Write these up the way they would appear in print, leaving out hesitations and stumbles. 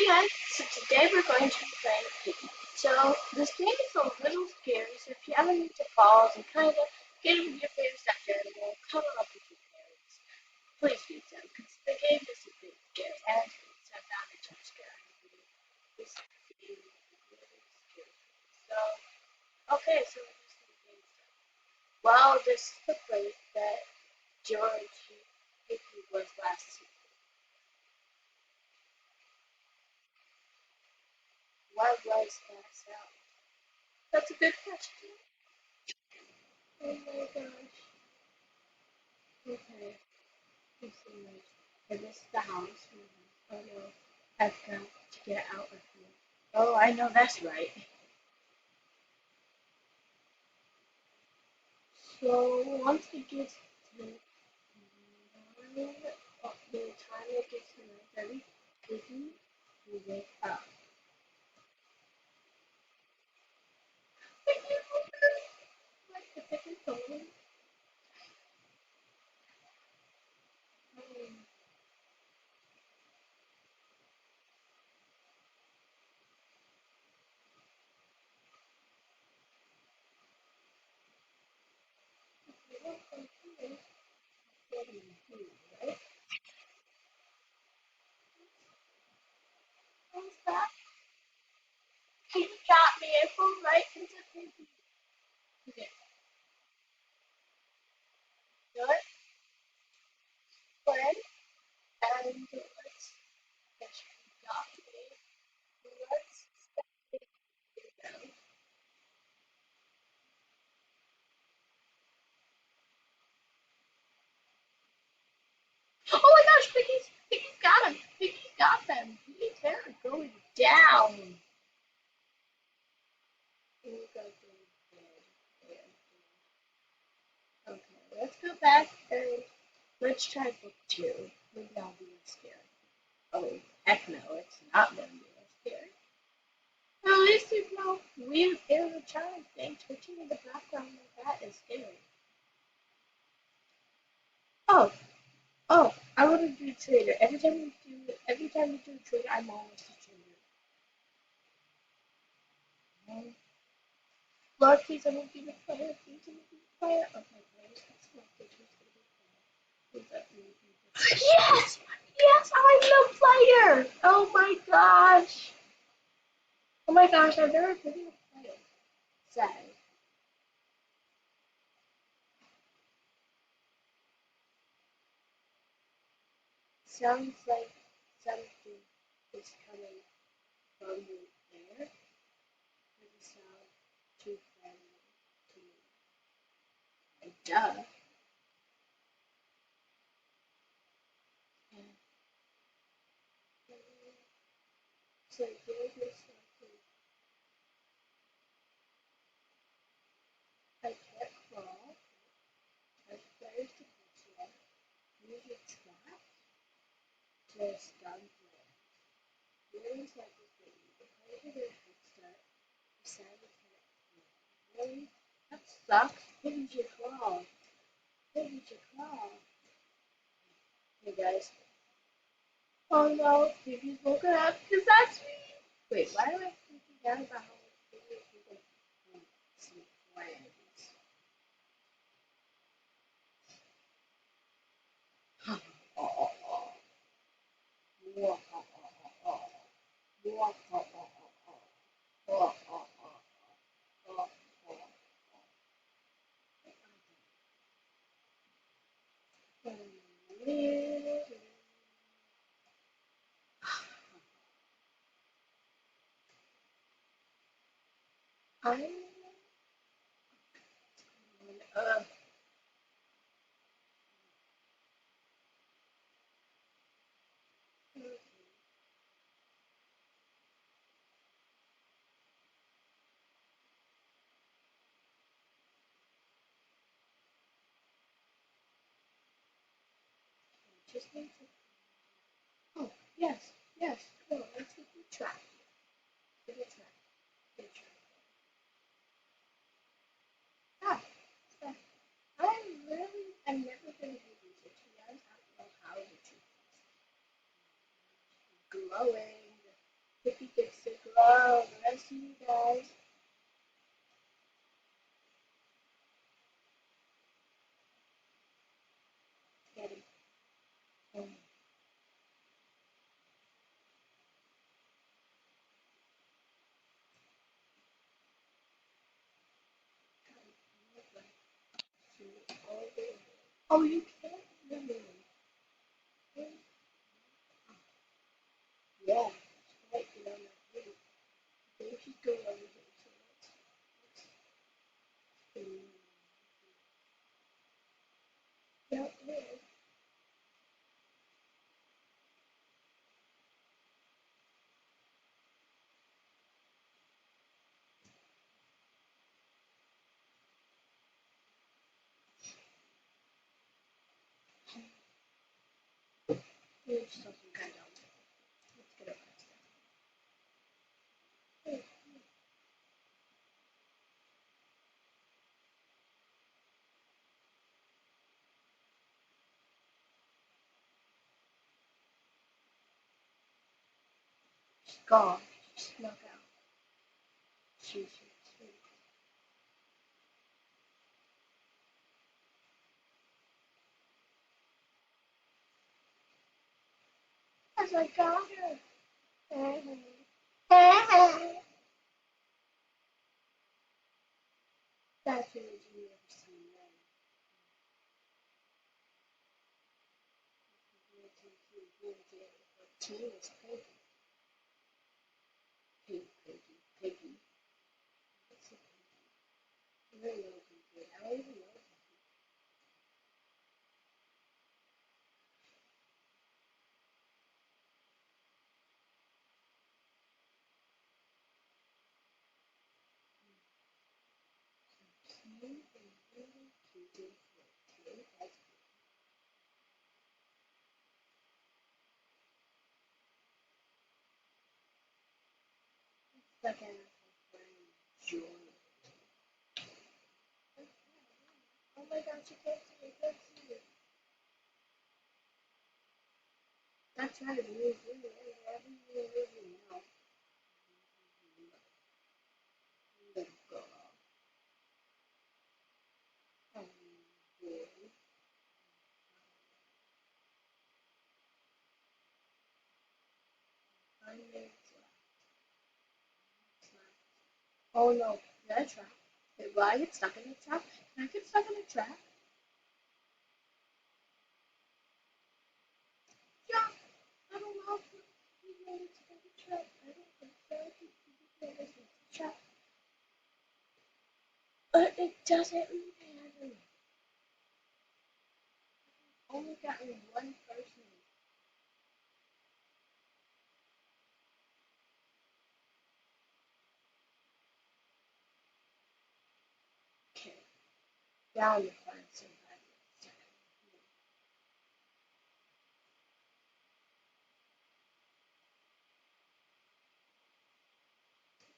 Hey guys, so today we're going to be playing Piggy. So this game is a little scary, so if you ever need to pause and kind of get with your favorite stuffed animal, cuddle up with your parents, please do so, because the game is a bit scary, and it's not a jump scare. This game is really scary. So, okay, so we're just going to game stuff. Well, this is the place that George Piggy was last seen. What was that sound? That's a good question. Oh my gosh. Okay. Let's see, like, is this the house? Oh no. I've got to get out of here. Oh, I know that's right. So once it gets to 9, the time it gets to 9:30, Piggy will wake up. Like the Piggy phone. Right? What's that? He got me a phone right into Piggy. Okay, good. Play. And let's get got me. Let's start it. Oh my gosh, Piggy's got him. Piggy's got them. They're going down. We're gonna go bed. Okay, let's go back and let's try book two. Maybe I'll be less scared. Oh, heck no, it's not gonna be less scary. Well, at least there's no weird inner child thing twitching in the background like that is scary. Oh, oh, I want to do trader. Every time you do a trader, I'm always a trader. No. Lord, please let me be the player. Please let me be the player. Okay, players have selected who's going to be the player. Please let me be the player. Yes! Yes, I'm the player! Oh my gosh! Oh my gosh, I've never been a player. Sad. Sounds like something is coming from the air. Doesn't sound too friendly to me. Duh. And so here's something. I can't crawl. There's players to catch yet. Use your trap to stun players. Feelings like a baby. The players are their head start. Decided to really? That sucks. Hit your claw. Hit your claw. Hey guys. Oh no, Phoebe's woken up because that's me. Wait, why am I freaking out about how much Phoebe people sleep? Why anyways? Oh, oh, oh. Oh, oh, oh, oh. Oh, oh, oh, oh. Oh, oh, oh. Oh, oh, oh. I'm uh, just need to. Oh, yes, yes. Come on, let's get the track. Get the track. Get the track. Ah, so I really, I've never been able to use it. To be honest, I don't know how to do this. Glowing. Oh, the rest of you guys. Get it. Oh, you can't really. Yeah, right, get on that video. Then she's going over here, so let's yeah, there. Here's something kind of. Let's get over that. She's gone. She snuck out. She's as I got her. That's what you never seen them. Team is Piggy. Piggy. It's a Piggy. I don't know Piggy. I don't even know Piggy. Second, joy. Oh my gosh, you can't see it. You can't see it. That's right. It is. Everything now. Let it go. And then, 5 minutes left. Oh no, that's right. Will I get stuck in the trap? Can I get stuck in the trap? Yeah, I don't know if we made it to the trap. I don't think so. I think we made it to the trap. But it doesn't matter. Only gotten one person. Okay, down to find somebody.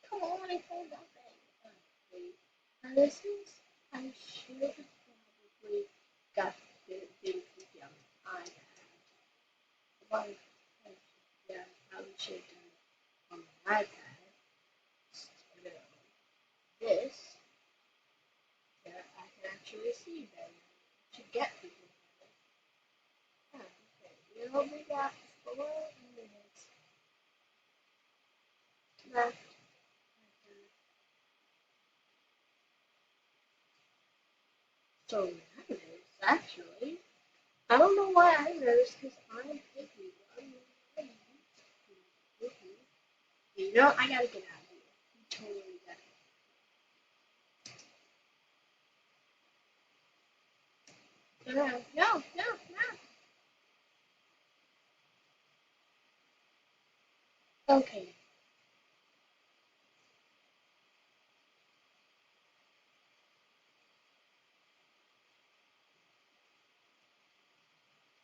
Come on, I found nothing. Wait. Now this is, I should have probably got the big on iPad. One, yeah, I probably should have done it on my iPad. Instead of this, that I can actually see better. To get people better. Okay, we only got 4 minutes left. So nice, actually. I don't know why I noticed because I'm picky. I'm picky. You know, I gotta get out of here. You totally gotta. No, no, no. Okay.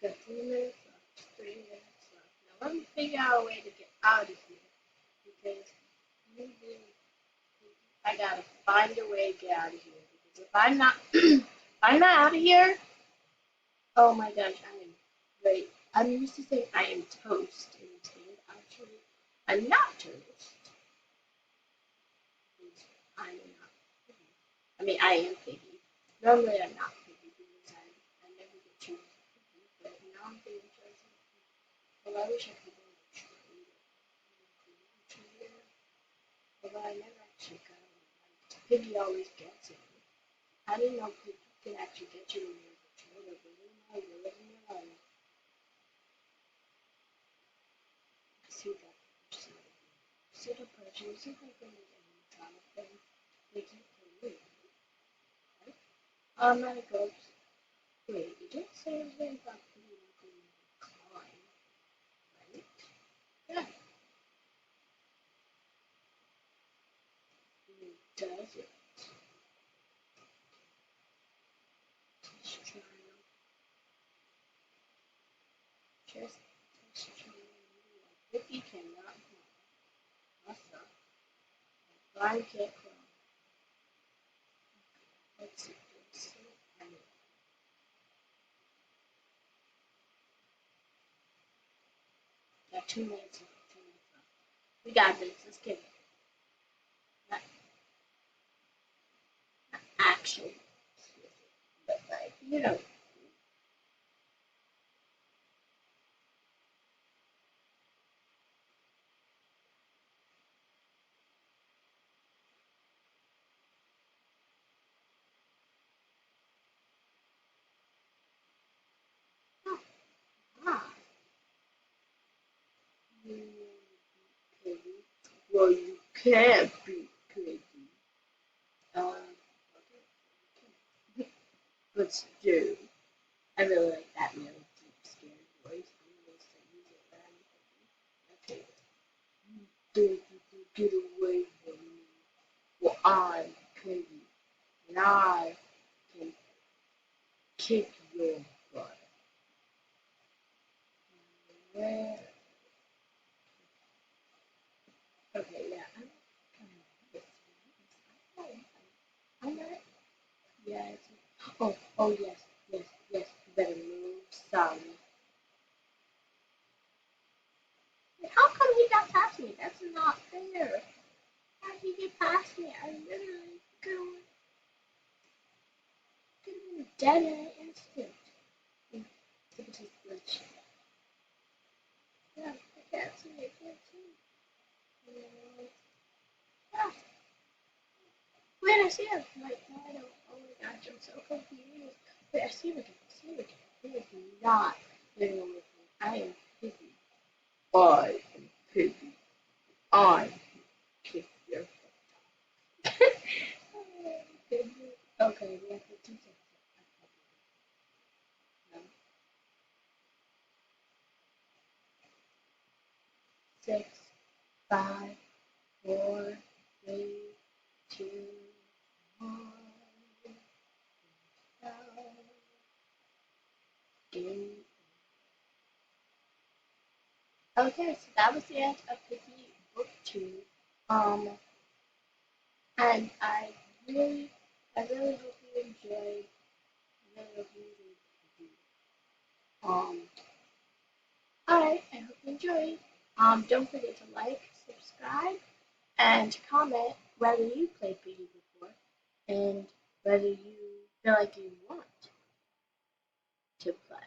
Got 3 minutes left. 3 minutes left. Now let me figure out a way to get out of here because maybe I gotta find a way to get out of here because if I'm not, if I'm not out of here, oh my gosh, I am wait. I'm used to saying I am toast instead. Actually, I'm not toast. I mean, I am Piggy. Normally, I'm not Piggy because I never get chosen Piggy, but now I'm being chosen. Well, I wish I could go on a trade. Although I never actually got on one. Piggy always gets it. I didn't know Piggy could actually get you when you were a trader, but you know, you're living your life. See that person. See the person. See if I can make any kind of thing. They can't play me. Right? I'm not a ghost. Wait, you didn't say anything about Piggy not being able to climb, right? Yeah. He does it. Just trying. Just trying. Piggy cannot climb. That's not. Blind can't climb. Let's see. Let's see. Got 2 minutes left. 2 minutes left. We got this. Let's get it. Not, not actually. But like, you know. Oh, ah. You piggy. Well, you can't be piggy. Okay. But still, I really like that really deep, scary voice. I'm going to use it when I'm piggy. Okay. Piggy, get away from me. Well, I'm piggy. And I can kick your butt. Yeah. Okay, yeah, I'm kind of this one. I'm not. Yes. Oh, yes, yes, yes. You better move some. How come he got past me? That's not fair. How did he get past me? I literally could have been dead in an instant. Look at his glitch. Yeah, I can't see. I can't see. Ah, wait, I see him. Wait, no, I don't. Oh my gosh, I'm so confused. Wait, I see him again. I see him again. He is not getting away from me. I am Piggy. I am Piggy. I kick your okay, we have 15 seconds. No. 6, 5, 4, 3, 2, 1. Game. Okay, so that was the end of Piggy Book 2. Um, and really, I really hope you enjoyed. I really hope you enjoyed Piggy. Alright, I hope you enjoyed. Don't forget to like, subscribe, and comment whether you played Piggy before and whether you feel like you want to play.